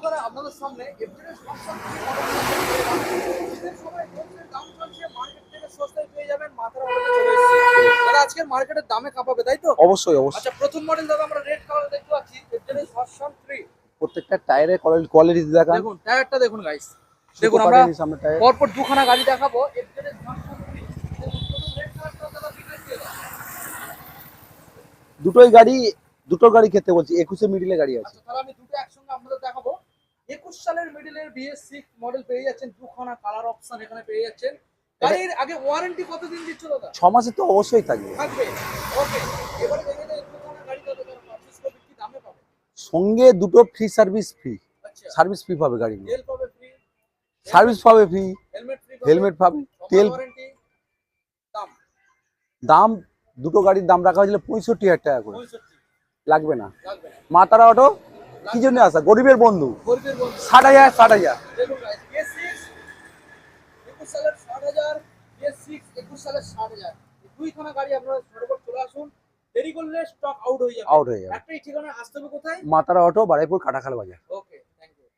বন্ধুরা আপনাদের সামনে এফজেডের ভার্সন 3 সময় বলছেন দাম চলছে মার্কেট থেকে সস্তায় পেয়ে যাবেন মাথার মধ্যে চলে এসেছে। দাদা আজকের মার্কেটের দামে কাঁপাবে তাই তো? অবশ্যই অবশ্যই। আচ্ছা প্রথম মডেল দাদা আমরা রেড কালার দেখতে পাচ্ছি এফজেডের ভার্সন 3। প্রত্যেকটা টায়ারের কোয়ালিটি দেখান। দেখুন টায়ারটা দেখুন গাইস। দেখুন আমরা সামনে টায়ার পরপর দুখানা গাড়ি দেখাবো এফজেডের ভার্সন 3। দেখুন প্রথম রেড কালারটা দাদা ডিটেইলস দিয়ে দাও। দুটো গাড়ি খেতে বলছি 21 মিডিলে গাড়ি আছে। আচ্ছা তাহলে আমি দুটো একসঙ্গে আপনাদের দেখাবো। 21 সালের মিডলের BS6 মডেল পেয়ে যাচ্ছেন, দুখানা কালার অপশন এখানে পেয়ে যাচ্ছেন। গাড়ির আগে ওয়ারেন্টি কতদিন দিচ্ছ দাদা? 6 মাসে তো অবশ্যই থাকবে। থাকবে। ওকে। এবারে দেখে নেই দুখানা গাড়ি দাদা যারা পারচেজ করবে কি দামে পাবে? সঙ্গে দুটো ফ্রি সার্ভিস ফ্রি। আচ্ছা। সার্ভিস ফ্রি পাবে গাড়ি। তেল পাবে ফ্রি। সার্ভিস পাবে ফ্রি। হেলমেট ফ্রি পাবে। হেলমেট পাবে। তেল ওয়ারেন্টি। দাম দাম দুটো গাড়ির দাম রাখা হয়েছিল 65,000 টাকা করে। 65 লাগবে না। লাগবে না। মা তারা অটো কি জন্য আসা? গরিবের বন্ধু। গরিবের বন্ধু। 60,000 দেখুন গাইস BS6 21 সালের 60,000, BS6 21 সালের 60,000। দুইখানা গাড়ি আপনারা ঝটপট চলে আসুন। দেরি করলে স্টক আউট হয়ে যাবে। আউট হয়ে যাবে। একটাই ঠিকানা আসতে হবে কোথায়? মা তারা অটো বারাইপুর কাটাখাল বাজার। ওকে।